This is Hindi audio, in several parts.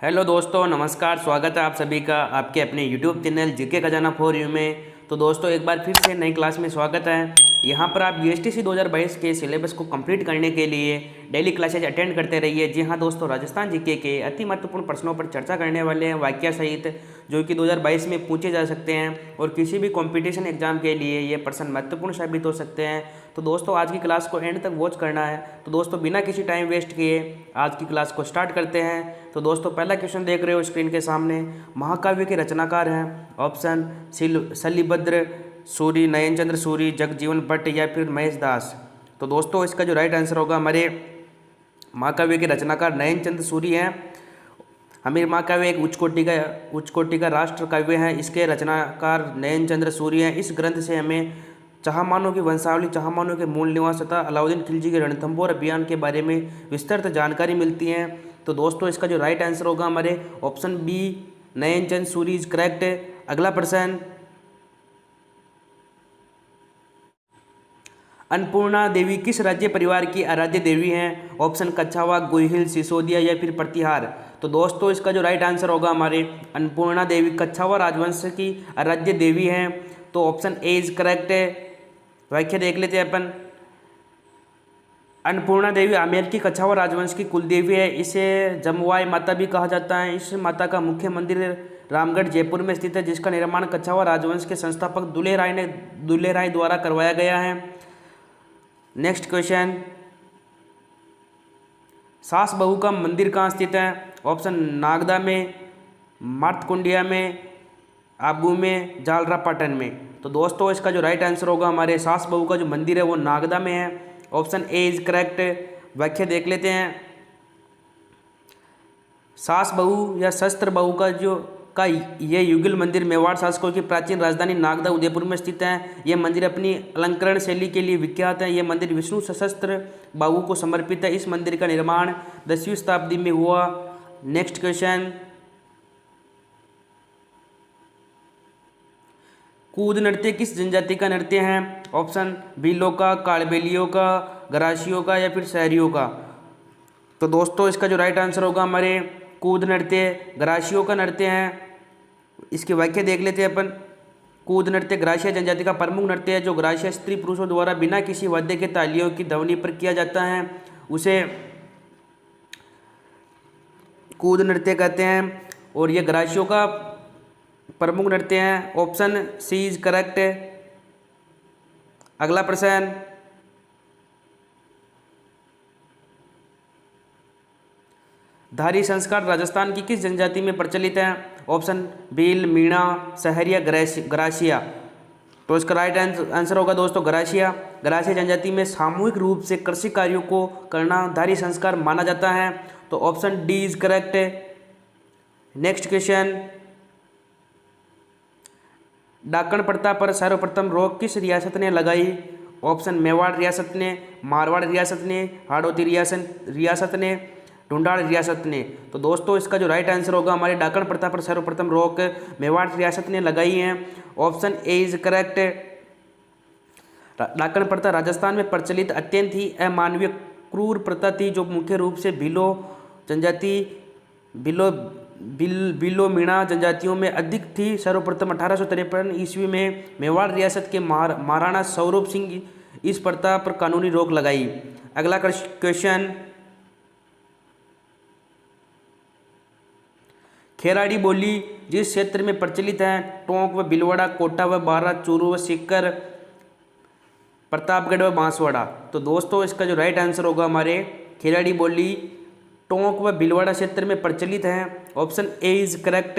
हेलो दोस्तों, नमस्कार। स्वागत है आप सभी का आपके अपने यूट्यूब चैनल जीके खजाना फॉर यू में। तो दोस्तों, एक बार फिर से नई क्लास में स्वागत है। यहाँ पर आप बीएसटीसी 2022 के सिलेबस को कंप्लीट करने के लिए डेली क्लासेज अटेंड करते रहिए। जी हाँ दोस्तों, राजस्थान जीके के अति महत्वपूर्ण प्रश्नों पर चर्चा करने वाले हैं, वाक्य सहित, जो कि 2022 में पूछे जा सकते हैं और किसी भी कंपटीशन एग्जाम के लिए ये प्रश्न महत्वपूर्ण साबित हो सकते हैं। तो दोस्तों, आज की क्लास को एंड तक वॉच करना है। तो दोस्तों, बिना किसी टाइम वेस्ट किए आज की क्लास को स्टार्ट करते हैं। तो दोस्तों, पहला क्वेश्चन देख रहे हो स्क्रीन के सामने। महाकाव्य के रचनाकार हैं ऑप्शन शैलभद्र सूरी, नयनचंद्र सूरी, जगजीवन भट्ट या फिर महेश दास। तो दोस्तों, इसका जो राइट आंसर होगा, हमारे महाकाव्य के रचनाकार नयनचंद्र सूरी हैं। हमीर महाकाव्य एक उच्च कोटि का राष्ट्र काव्य है। इसके रचनाकार नयनचंद्र सूरी हैं। इस ग्रंथ से हमें चाहमानों की वंशावली, चाहमानों के मूल निवास तथा अलाउद्दीन खिलजी के रणथंभौर अभियान के बारे में विस्तृत जानकारी मिलती है। तो दोस्तों, इसका जो राइट आंसर होगा, हमारे option B Nayanchand Suri is correct. अगला प्रश्न, अन्नपूर्णा देवी किस राज्य परिवार की आराध्य देवी हैं? ऑप्शन कच्छावा, गोहिल, सिसोदिया या फिर प्रतिहार। तो दोस्तों, इसका जो राइट आंसर होगा, हमारे अन्नपूर्णा देवी कच्छावा राजवंश की आराध्य देवी हैं। तो ऑप्शन ए इज करेक्ट है। व्याख्या देख लेते हैं अपन। अन्नपूर्णा देवी आमेर की कच्छावा राजवंश की कुल देवी है। इसे जमवाई माता भी कहा जाता है। इस माता का मुख्य मंदिर रामगढ़ जयपुर में स्थित है, जिसका निर्माण कच्छावा राजवंश के संस्थापक दुल्हे राय द्वारा करवाया गया है। नेक्स्ट क्वेश्चन, सास बहू का मंदिर कहाँ स्थित है? ऑप्शन नागदा में, मार्तकुंडिया में, आबू में, जालरा पाटन में। तो दोस्तों, इसका जो राइट आंसर होगा, हमारे सास बहू का जो मंदिर है वो नागदा में है। Option A is correct. व्याख्या देख लेते हैं। सास बहू या शस्त्र बहू का ये युगल मंदिर मेवाड़ शासकों की प्राचीन राजधानी नागदा उदयपुर में स्थित है। यह मंदिर अपनी अलंकरण शैली के लिए विख्यात है। यह मंदिर विष्णु सशस्त्र बाहु को समर्पित है। इस मंदिर का निर्माण 10वीं शताब्दी में हुआ। नेक्स्ट क्वेश्चन, कूद नृत्य किस जनजाति का नृत्य है? ऑप्शन भीलों का, कालबेलियों का, गरासियों का या फिर शहरियों का। तो दोस्तों, इसका जो राइट आंसर होगा, हमारे कूद नृत्य गरासियों का नृत्य है। इसकी व्याख्या देख लेते हैं अपन। कूद नृत्य गरासिया जनजाति का प्रमुख नृत्य है, जो गरासिया स्त्री पुरुषों द्वारा बिना किसी वाद्य के तालियों की ध्वनि पर किया जाता है। उसे कूद नृत्य कहते हैं और ये गरासियों का प्रमुख नृत्य हैं। Option C is correct. अगला प्रश्न, धारी संस्कार राजस्थान की किस जनजाति में प्रचलित है? ऑप्शन भील, मीणा, सहरिया, गरासिया। तो इसका राइट आंसर होगा दोस्तों गरासिया। गरासिया जनजाति में सामूहिक रूप से कृषि कार्यों को करना धारी संस्कार माना जाता है। तो option D is correct. Next question, डाकण प्रथा पर सर्वप्रथम रोक किस रियासत ने लगाई? ऑप्शन मेवाड़ रियासत ने, मारवाड़ रियासत ने, हाड़ौती रियासत ने, ढूंढाड़ रियासत ने। तो दोस्तों, इसका जो राइट आंसर होगा, हमारे डाकण प्रथा पर सर्वप्रथम रोक मेवाड़ रियासत ने लगाई है। Option A is correct. डाकण प्रथा राजस्थान में प्रचलित अत्यंत ही अमानवीय क्रूर प्रथा थी, जो मुख्य रूप से भीलों जनजाति, भीलो मीणा जनजातियों में अधिक थी। सर्वप्रथम 1853 ईस्वी में मेवाड़ रियासत के महाराणा सौरभ सिंह इस प्रथा पर कानूनी रोक लगाई। अगला क्वेश्चन, खेराड़ी बोली जिस क्षेत्र में प्रचलित है, टोंक व भीलवाड़ा, कोटा व बारा, चूरू व सीकर, प्रतापगढ़ व बांसवाड़ा। तो दोस्तों, इसका जो राइट आंसर होगा, हमारे खेराड़ी बोली टोंक व भीलवाड़ा क्षेत्र में प्रचलित है। Option A is correct.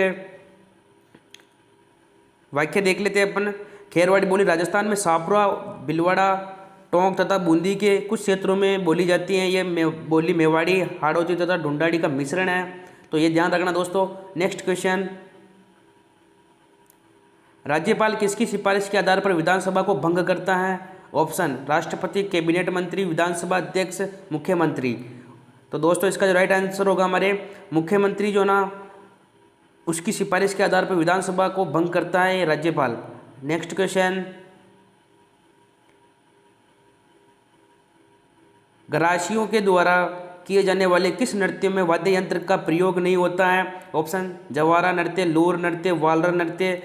व्याख्या देख लेते हैं अपन। खेरवाड़ी बोली राजस्थान में सापुरा, भीलवाड़ा, टोंक तथा बूंदी के कुछ क्षेत्रों में बोली जाती है। ये बोली मेवाड़ी, हाड़ौती तथा ढूंढाड़ी का मिश्रण है, तो ये ध्यान रखना दोस्तों। नेक्स्ट क्वेश्चन, राज्यपाल किसकी सिफारिश के आधार पर विधानसभा को भंग करता है? ऑप्शन राष्ट्रपति, कैबिनेट मंत्री, विधानसभा अध्यक्ष, मुख्यमंत्री। तो दोस्तों, इसका जो राइट आंसर होगा, हमारे मुख्यमंत्री जो ना उसकी सिफारिश के आधार पर विधानसभा को भंग करता है राज्यपाल। नेक्स्ट क्वेश्चन, गरासियों के द्वारा किए जाने वाले किस नृत्य में वाद्य यंत्र का प्रयोग नहीं होता है? ऑप्शन जवारा नृत्य, लोर नृत्य, वालर नृत्य,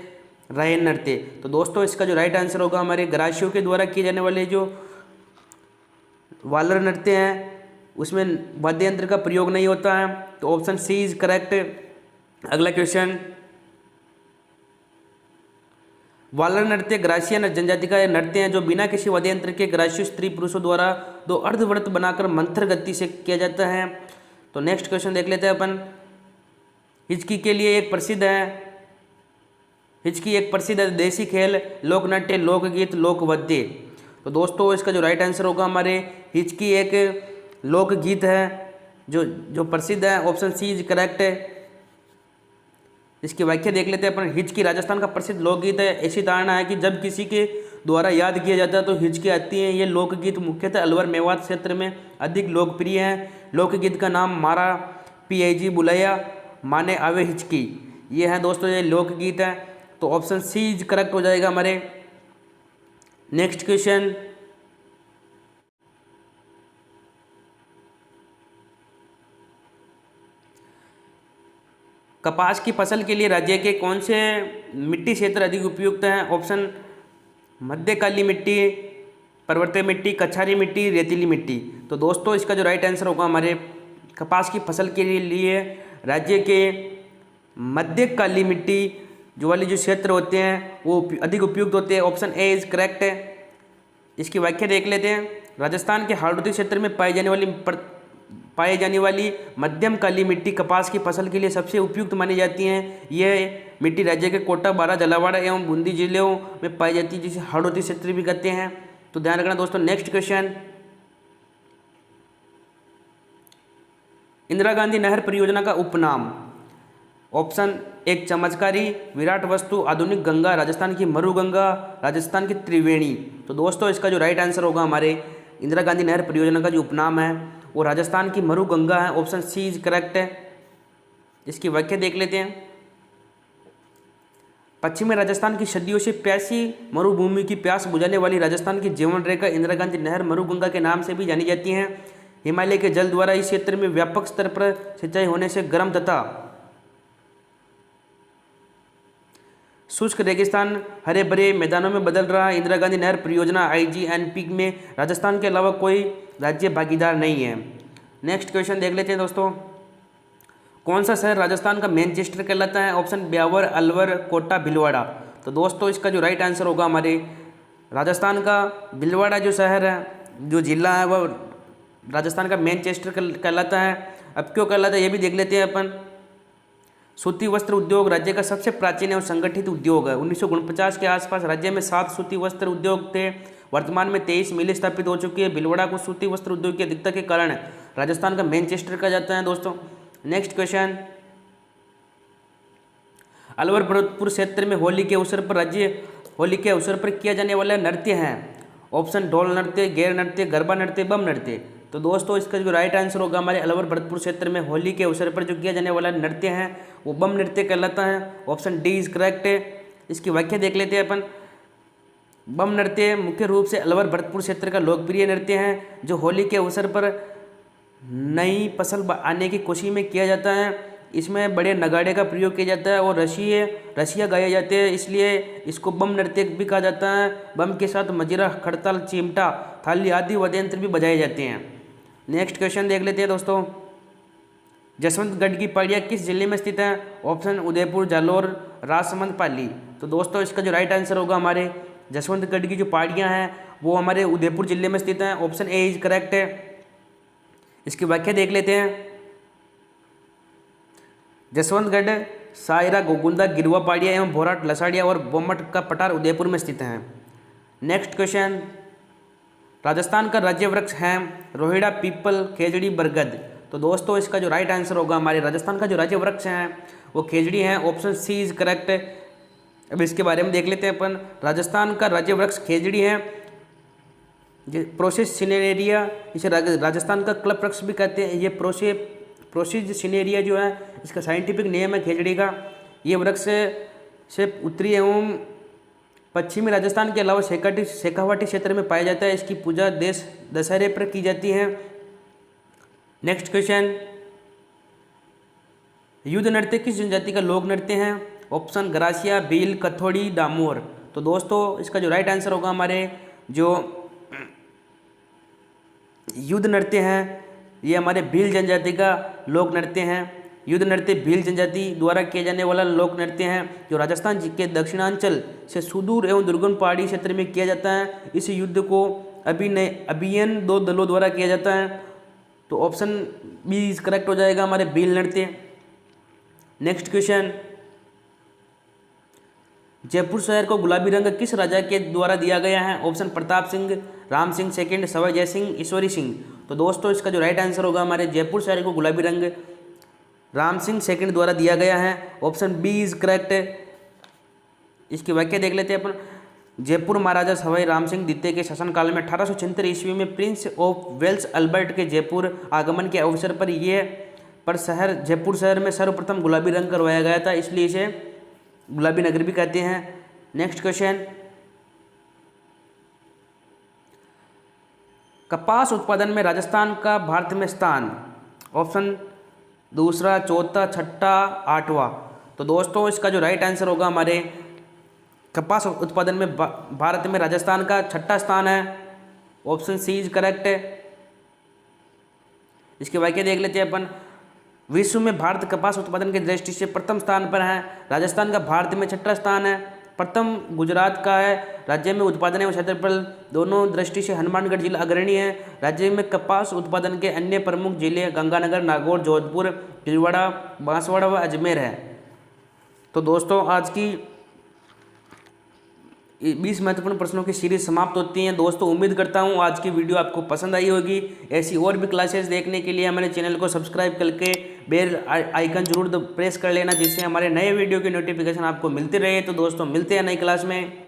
रायन नृत्य। तो दोस्तों इसका जो राइट आंसर होगा हमारे ग्रासियों के द्वारा किए जाने वाले जो वालर नृत्य हैं उसमें वाद्य यंत्र का प्रयोग नहीं होता है। तो ऑप्शन सी इज करेक्ट। अगला क्वेश्चन, वालर नृत्य ग्रासिया जनजाति का नृत्य है जो बिना किसी वाद्य यंत्र के ग्रासियो स्त्री पुरुषों द्वारा दो अर्धवृत्त बनाकर मंथर गति से किया जाता है। तो नेक्स्ट क्वेश्चन देख लेते हैं अपन। हिचकी के लिए एक प्रसिद्ध है, हिचकी एक प्रसिद्ध देसी खेल, लोक नृत्य, लोकगीत, लोकवाद्य। तो दोस्तों इसका जो राइट आंसर होगा हमारे हिचकी एक लोकगीत है जो प्रसिद्ध है। ऑप्शन सी इज करेक्ट है। इसकी व्याख्या देख लेते हैं अपन। हिचकी राजस्थान का प्रसिद्ध लोकगीत है। ऐसी धारणा है कि जब किसी के द्वारा याद किया जाता है तो हिचकी आती है। ये लोकगीत मुख्यतः अलवर मेवात क्षेत्र में अधिक लोकप्रिय है। लोकगीत का नाम मारा PIG बुलाया माने आवे हिचकी, ये है दोस्तों ये लोकगीत है। तो ऑप्शन सी इज करेक्ट हो जाएगा हमारे। नेक्स्ट क्वेश्चन, कपास की फसल के लिए राज्य के कौन से मिट्टी क्षेत्र अधिक उपयुक्त हैं? ऑप्शन मध्य काली मिट्टी, पर्वतीय मिट्टी, कछारी मिट्टी, रेतीली मिट्टी। तो दोस्तों इसका जो राइट आंसर होगा हमारे कपास की फसल के लिए राज्य के मध्य काली मिट्टी जो वाले जो क्षेत्र होते हैं वो अधिक उपयुक्त होते हैं। ऑप्शन ए इज करेक्ट है। इसकी व्याख्या देख लेते हैं। राजस्थान के हाड़ौती क्षेत्र में पाई जाने वाली मध्यम काली मिट्टी कपास की फसल के लिए सबसे उपयुक्त मानी जाती हैं। यह मिट्टी राज्य के कोटा, बारा, झालावाड़ एवं बूंदी जिलों में पाई जाती है जिसे हाड़ौती क्षेत्र भी कहते हैं। तो ध्यान रखना दोस्तों। नेक्स्ट क्वेश्चन, इंदिरा गांधी नहर परियोजना का उपनाम? ऑप्शन एक चमत्कारी, विराट वस्तु, आधुनिक गंगा, राजस्थान की मरुगंगा, राजस्थान की त्रिवेणी। तो दोस्तों इसका जो राइट आंसर होगा हमारे इंदिरा गांधी नहर परियोजना का जो उपनाम है वो राजस्थान की मरुगंगा है। ऑप्शन सी इज करेक्ट है। इसकी व्याख्या देख लेते हैं। पश्चिमी राजस्थान की सदियों से प्यासी मरुभूमि की प्यास बुझाने वाली राजस्थान की जीवन रेखा इंदिरा गांधी नहर मरुगंगा के नाम से भी जानी जाती है। हिमालय के जल द्वारा इस क्षेत्र में व्यापक स्तर पर सिंचाई होने से गर्म तथा शुष्क रेगिस्तान हरे भरे मैदानों में बदल रहा है। इंदिरा गांधी नहर परियोजना IGNP में राजस्थान के अलावा कोई राज्य भागीदार नहीं है। नेक्स्ट क्वेश्चन देख लेते हैं दोस्तों। कौन सा शहर राजस्थान का मैनचेस्टर कहलाता है? ऑप्शन ब्यावर, अलवर, कोटा, भीलवाड़ा। तो दोस्तों इसका जो राइट आंसर होगा हमारे राजस्थान का भीलवाड़ा जो शहर है, जो जिला है वह राजस्थान का मैनचेस्टर कहलाता है। अब क्यों कहलाता है ये भी देख लेते हैं अपन। सूती वस्त्र उद्योग राज्य का सबसे प्राचीन एवं संगठित उद्योग है। 1949 के आसपास राज्य में 7 सूती वस्त्र उद्योग थे। वर्तमान में 23 मिलें स्थापित हो चुकी है। भीलवाड़ा को सूती वस्त्र उद्योग की अधिकता के कारण राजस्थान का मैनचेस्टर कहा जाता है दोस्तों। नेक्स्ट क्वेश्चन, अलवर भरतपुर क्षेत्र में होली के अवसर पर किया जाने वाला नृत्य है। ऑप्शन ढोल नृत्य, गैर नृत्य, गरबा नृत्य, बम नृत्य। तो दोस्तों इसका जो राइट आंसर होगा हमारे अलवर भरतपुर क्षेत्र में होली के अवसर पर जो किया जाने वाला नृत्य है वो बम नृत्य कहलाता है। ऑप्शन डी इज करेक्ट है। इसकी व्याख्या देख लेते हैं अपन। बम नृत्य मुख्य रूप से अलवर भरतपुर क्षेत्र का लोकप्रिय नृत्य है जो होली के अवसर पर नई फसल आने की खुशी में किया जाता है। इसमें बड़े नगाड़े का प्रयोग किया जाता है और रसिया गाए जाते हैं, इसलिए इसको बम नृत्य भी कहा जाता है। बम के साथ मजीरा, खड़ताल, चिमटा, थाली आदि वाद्य यंत्र भी बजाए जाते हैं। नेक्स्ट क्वेश्चन देख लेते हैं दोस्तों। जसवंतगढ़ की पहाड़ियाँ किस जिले में स्थित है? ऑप्शन उदयपुर, जालौर, राजसमंद, पाली। तो दोस्तों इसका जो राइट आंसर होगा हमारे जसवंतगढ़ की जो पहाड़ियाँ हैं वो हमारे उदयपुर जिले में स्थित हैं। ऑप्शन ए इज करेक्ट है। इसकी व्याख्या देख लेते हैं। जसवंतगढ़, सायरा, गोगुंदा, गिरवा पहाड़ियाँ एवं भोराट, लसाड़िया और बोमट का पठार उदयपुर में स्थित हैं। नेक्स्ट क्वेश्चन, राजस्थान का राज्य वृक्ष है रोहिड़ा, पीपल, खेजड़ी, बरगद। तो दोस्तों इसका जो राइट आंसर होगा हमारे राजस्थान का जो राज्य वृक्ष है वो खेजड़ी है। ऑप्शन सी इज करेक्ट है। अब इसके बारे में देख लेते हैं अपन। राजस्थान का राज्य वृक्ष खेजड़ी है। प्रोसेस सिनेरिया, इसे राजस्थान का क्लब वृक्ष भी कहते हैं। ये प्रोसेस सिनेरिया जो है इसका साइंटिफिक नेम है खेजड़ी का। ये वृक्ष से उत्तरी एवं पश्चिमी राजस्थान के अलावा शेखावाटी क्षेत्र में पाया जाता है। इसकी पूजा दशहरे पर की जाती है। नेक्स्ट क्वेश्चन, युद्ध नृत्य किस जनजाति का लोक नृत्य है? ऑप्शन गरासिया, भील, कथोड़ी, डामोर। तो दोस्तों इसका जो राइट आंसर होगा, हमारे जो युद्ध नृत्य हैं ये हमारे भील जनजाति का लोक नृत्य हैं। युद्ध नृत्य भील जनजाति द्वारा किए जाने वाला लोक नृत्य है जो राजस्थान के दक्षिणांचल से सुदूर एवं दुर्गम पहाड़ी क्षेत्र में किया जाता है। इस युद्ध को अभिनयन 2 दलों द्वारा किया जाता है। तो ऑप्शन बी करेक्ट हो जाएगा, हमारे भील नृत्य। नेक्स्ट क्वेश्चन, जयपुर शहर को गुलाबी रंग किस राजा के द्वारा दिया गया है? ऑप्शन प्रताप सिंह, राम सिंह सेकंड, सवाई जय सिंह, ईश्वरी सिंह। तो दोस्तों इसका जो राइट आंसर होगा, हमारे जयपुर शहर को गुलाबी रंग राम सिंह सेकंड द्वारा दिया गया है। Option B is correct. इसकी व्याख्या देख लेते हैं अपन। जयपुर महाराजा सवाई राम सिंह द्वितीय के शासनकाल में 1876 ईस्वी में प्रिंस ऑफ वेल्स अल्बर्ट के जयपुर आगमन के अवसर पर जयपुर शहर में सर्वप्रथम गुलाबी रंग करवाया गया था, इसलिए इसे गुलाबी नगर भी कहते हैं। नेक्स्ट क्वेश्चन, कपास उत्पादन में राजस्थान का भारत में स्थान? ऑप्शन दूसरा, चौथा, छठा, आठवां। तो दोस्तों इसका जो राइट आंसर होगा, हमारे कपास उत्पादन में भारत में राजस्थान का छठा स्थान है। Option C is correct. इसके वाक्य देख लेते हैं अपन। विश्व में भारत कपास उत्पादन की दृष्टि से प्रथम स्थान पर है। राजस्थान का भारत में छठा स्थान है। प्रथम गुजरात का है। राज्य में उत्पादन एवं क्षेत्रफल दोनों दृष्टि से हनुमानगढ़ जिला अग्रणी है। राज्य में कपास उत्पादन के अन्य प्रमुख जिले गंगानगर, नागौर, जोधपुर, भीलवाड़ा, बांसवाड़ा व अजमेर है। तो दोस्तों आज की 20 महत्वपूर्ण प्रश्नों की सीरीज समाप्त होती हैं। दोस्तों उम्मीद करता हूं आज की वीडियो आपको पसंद आई होगी। ऐसी और भी क्लासेस देखने के लिए हमारे चैनल को सब्सक्राइब करके बेल आइकन जरूर प्रेस कर लेना, जिससे हमारे नए वीडियो की नोटिफिकेशन आपको मिलती रहे। तो दोस्तों मिलते हैं नई क्लास में।